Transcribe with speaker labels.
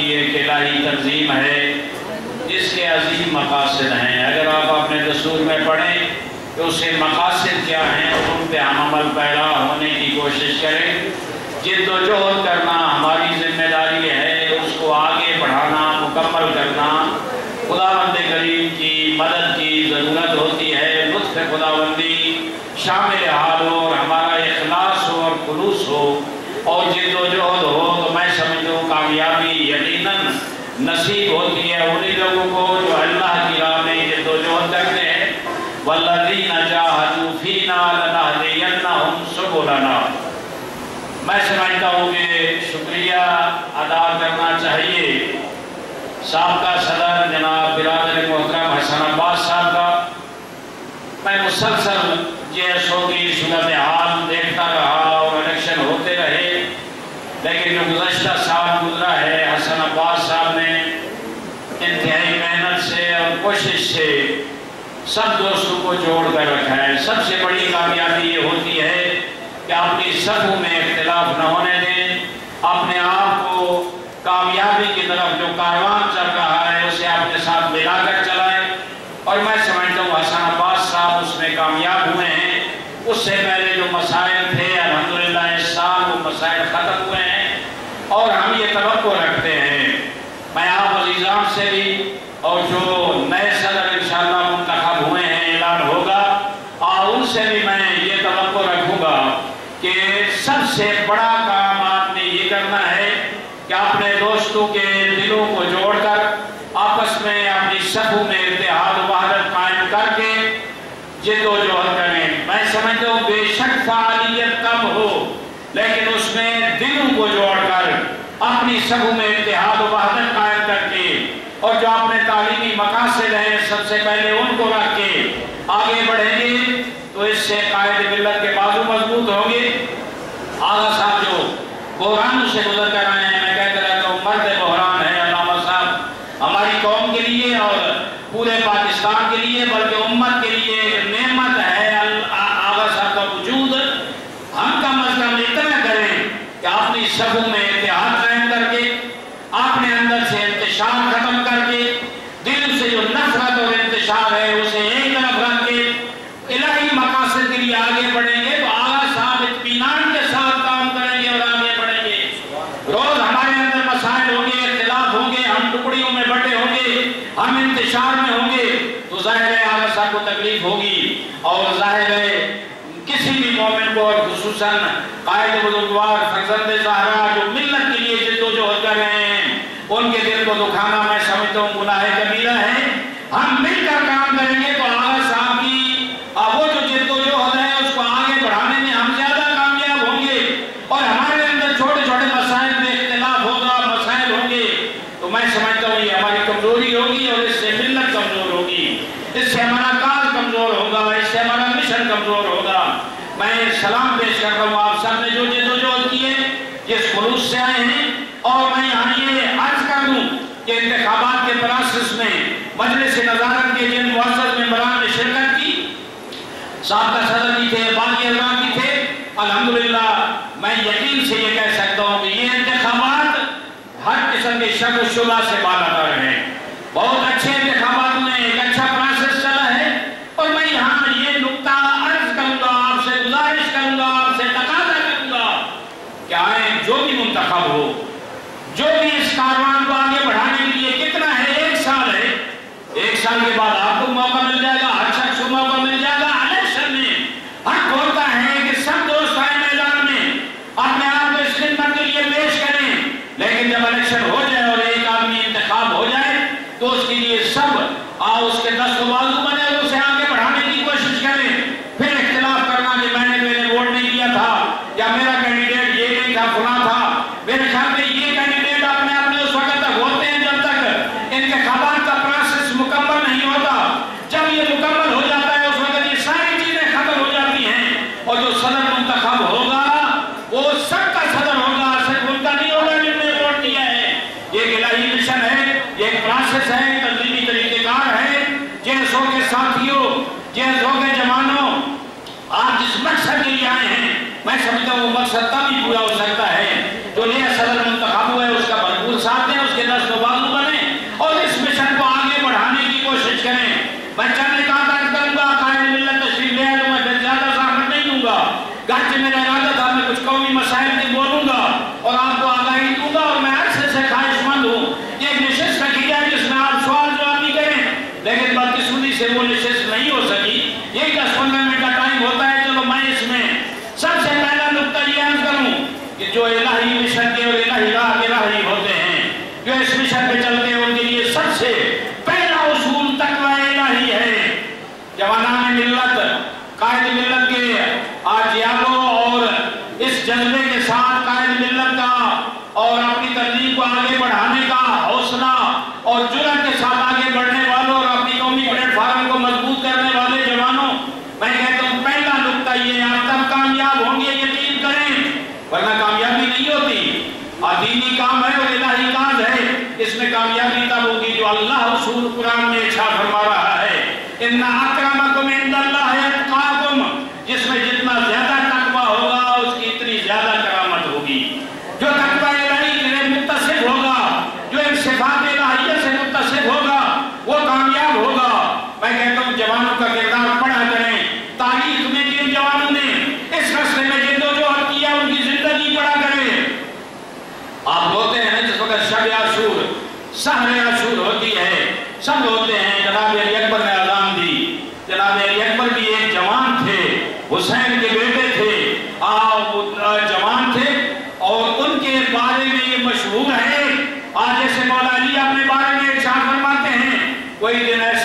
Speaker 1: کی ایک الہی تنظیم ہے جس کے عظیم مقاصد ہیں. اگر آپ اپنے دستور میں پڑھیں تو اس کے مقاصد کیا ہیں، ان پہ ہم عمل پیرا ہونے کی کوشش کریں. جد و جہد کرنا ہماری ذمہ داری ہے، اس کو آگے بڑھانا، مکمل کرنا. خداوند کریم کی مدد کی ضرورت ہوتی ہے. لطف خداوندی شامل حال ہو اور ہمارا اخلاص ہو اور خلوص ہو اور جد و جہد ہو تو میں سمجھتا ہوں کامیابی یقیناً نصیب ہوتی ہے انہی لوگوں کو جو اللہ کی راہ میں جد و جہد کرتے ہیں. وَالَّذِينَ جَاهَدُوا فِينَا لَنَهْدِيَنَّهُمْ سُبُلَنَا. میں سمجھتا ہوں کہ شکریہ ادا کرنا چاہیے سابقہ صدر جناب برادر محترم حسن عباس صاحب کا. میں مسلسل JSO کی صورتحال دیکھتا رہا اور الیکشن ہوتے رہے، لیکن جو گزشتہ سال گزرا ہے حسن عباس صاحب نے انتہائی محنت سے اور کوشش سے سب دوستوں کو جوڑ کر رکھا ہے. سب سے بڑی کامیابی یہ ہوتی ہے کہ اپنی صفوں میں اختلاف نہ ہونے دیں، اپنے آپ کو کامیابی کی طرف جو کاروان چل رہا ہے اسے اپنے ساتھ ملا کر چلائیں. اور میں سمجھتا ہوں حسن عباس صاحب اس میں کامیاب ہوئے ہیں. اس سے پہلے جو مسائل تھے الحمدللہ اس سال وہ مسائل ختم ہوئے ہیں اور ہم یہ توقع رکھتے ہیں. میں آپ عزیزان سے بھی اور جو نئے صدر انشاءاللہ منتخب ہوئے ہیں اعلان ہوگا اور ان سے بھی میں یہ توقع رکھوں گا کہ سب سے بڑا کام آپ نے یہ کرنا ہے کہ اپنے دوستوں کے دلوں کو جوڑ کر آپس میں اپنی صفوں میں اتحاد و وحدت قائم کر کے جد و جہد کریں. میں سمجھتا ہوں بے شک فعالیت کم ہو لیکن اس میں دلوں کو جوڑ کر اپنی صفوں میں اتحاد و وحدت قائم کر کے اور جو اپنے تعلیمی مقاصد ہیں سب سے پہلے ان کو رکھ کے آگے بڑھیں گے تو اس سے قائد ملت کے بازو مضبوط ہوں گے. آغا صاحب جو بحرانوں سے گزر کر آئے ہیں، میں کہتا رہتا ہوں مرد بحران ہے علامہ صاحب ہماری قوم کے لیے اور پورے پاکستان کے لیے بلکہ امت کے لیے ایک نعمت ہے آغا صاحب کا وجود. ہم کم از کم اتنا کریں کہ اپنی صفوں میں اتحاد قائم کر کے اپنے اندر سے انتشار ختم کر کے دل سے جو نفرت اور انتشار ہے اسے ایک طرف رکھ کے الہی مقاصد کے لیے آگے بڑھیں گے تو آغا صاحب اطمینان کے ساتھ کام کریں گے اور آگے بڑھیں گے. روز ہمارے اندر مسائل ہوں گے، اختلاف ہوں گے، ہم ٹکڑیوں میں بٹے ہوں گے، ہم انتشار میں ہوں گے تو ظاہر ہے آغا صاحب کو تکلیف ہوگی. اور ظاہر ہے کسی بھی مومن کو اور خصوصاً قائد بزرگوار فرزند زہرا جو ملت کے لیے جد و جہد کر رہے ہیں ان کے دل کو دکھانا میں سمجھتا ہوں گناہ کبیرہ ہے. ہم مل کر کام کریں گے تو آغا صاحب کی وہ جو جد و جہد ہے اس کو آگے بڑھانے میں ہم زیادہ کامیاب ہوں گے. اور ہمارے اندر چھوٹے چھوٹے مسائل میں اختلاف ہوگا، مسائل ہوں گے تو میں سمجھتا ہوں یہ ہماری کمزوری ہوگی اور اس سے ملت کمزور ہوگی، اس سے ہمارا کار کمزور ہوگا، اس سے ہمارا مشن کمزور ہوگا. میں سلام پیش کرتا ہوں آپ سب نے جو جد و جہد کیے جس خلوص سے آئے ہیں. اور میں یہاں یہ عرض کر دوں کہ انتخابات کے پروسیس میں مجلس نظارت کے جن معزز ممبران نے شرکت کی، سابقہ صدر بھی تھے، باقی حضرات بھی تھے، الحمدللہ میں یقین سے یہ کہہ سکتا ہوں کہ یہ انتخابات ہر قسم کے شک و شبہ سے بالاتر ہیں. بہت اچھے انتخابات میں ایک اچھا پروسیس چلا ہے. اور میں یہاں یہ نقطہ عرض کروں گا، آپ سے گزارش کروں گا، آپ سے تقاضا کروں گا کہ آئے جو بھی منتخب ہو، جو بھی اس کاروان کو آگے بڑھانے کے لیے کتنا ہے، 1 سال ہے، 1 سال کے بعد آپ کو موقع مل جائے گا، ہر شخص کو موقع مل جائے گا. الیکشن میں حق ہوتا ہے کہ سب دوست آئے میدان میں اپنے آپ کو اس خدمت کے لیے پیش کریں، لیکن جب الیکشن ہو جائے اور ایک آدمی انتخاب ہو جائے تو اس کے لیے سب اس کے دست و بازو بنے اور اسے آگے بڑھانے کی کوشش کریں. پھر اختلاف کرنا کہ میں نے ووٹ نہیں دیا تھا یا میرا کینڈیڈیٹ یہ نہیں تھا، فلاں تھا، میرے خیال میں یہ کینڈیڈیٹ اپنے اپنے اس وقت تک ہوتے ہیں جب تک انتخابات کا پروسیس مکمل نہیں ہوتا. جب یہ مکمل ہو جاتا ہے اس وقت یہ ساری چیزیں ختم ہو جاتی ہیں اور جو صدر منتخب ہوگا وہ سب کا صدر ہوگا، صرف ان کا نہیں ہوگا جن نے ووٹ دیا ہے. یہ ایک الہی مشن ہے، یہ ایک پروسیس ہے، تنظیمی طریقہ کار ہے. JSO کے ساتھیوں، JSO کے جوانوں، آپ جس مقصد کے لیے آئے ہیں میں سمجھتا ہوں وہ مقصد تب ہی پورا ہو سکتا ہے جو نیا صدر منتخب ہوا ہے اس کا بھرپور ساتھ دیں، اس کے دست سے پہلا اصول تقوی الہی ہے۔ جوانان ملت، قائد ملت کے آجیالوں اور اس جذبے کے ساتھ قائد ملت کا اور اپنی تبلیغ کو آگے بڑھانے کا حوصلہ اور جرأت کے ساتھ آگے بڑھنے والوں اور اپنی قومی پلیٹ فارم کو مضبوط کرنے والے جوانوں، میں کہتا ہوں پہلا نقطہ یہ آپ تب کامیاب ہوں گے، یقین کریں، ورنہ کامیابی نہیں ہوتی۔ دینی کام ہے اور الہی کام ہے، اس میں کامیابی تب ہوگی جو اللہ رسول قرآن میں ارشاد فرما رہا ہے ان اکرمکم عند اللہ اتقاکم، جس میں جتنا زیادہ تقویٰ ہوگا اس کی اتنی زیادہ کرامت ہوگی۔ جو تقویٰ الہی سے متصف ہوگا، جو ایک صفات الہیہ سے متصف ہوگا، وہ کامیاب ہوگا۔ میں کہتا ہوں جوانوں کا کردار پڑھا کریں، تاریخ میں جن جوانوں نے اس راستے میں جدوجہد کیا ان کی زندگی پڑھا کریں۔ آپ ہوتے ہیں جس وقت شب عاشور، سحر عاشور ہوتی ہے، سب ہوتے ہیں، جناب علی اکبر نے اذان دی، جناب علی اکبر بھی ایک جوان تھے، حسین کے بیٹے تھے، جوان تھے، اور ان کے بارے میں یہ مشہور ہے، آج جیسے مولا علی اپنے بارے میں ارشاد فرماتے ہیں کوئی دن ایسا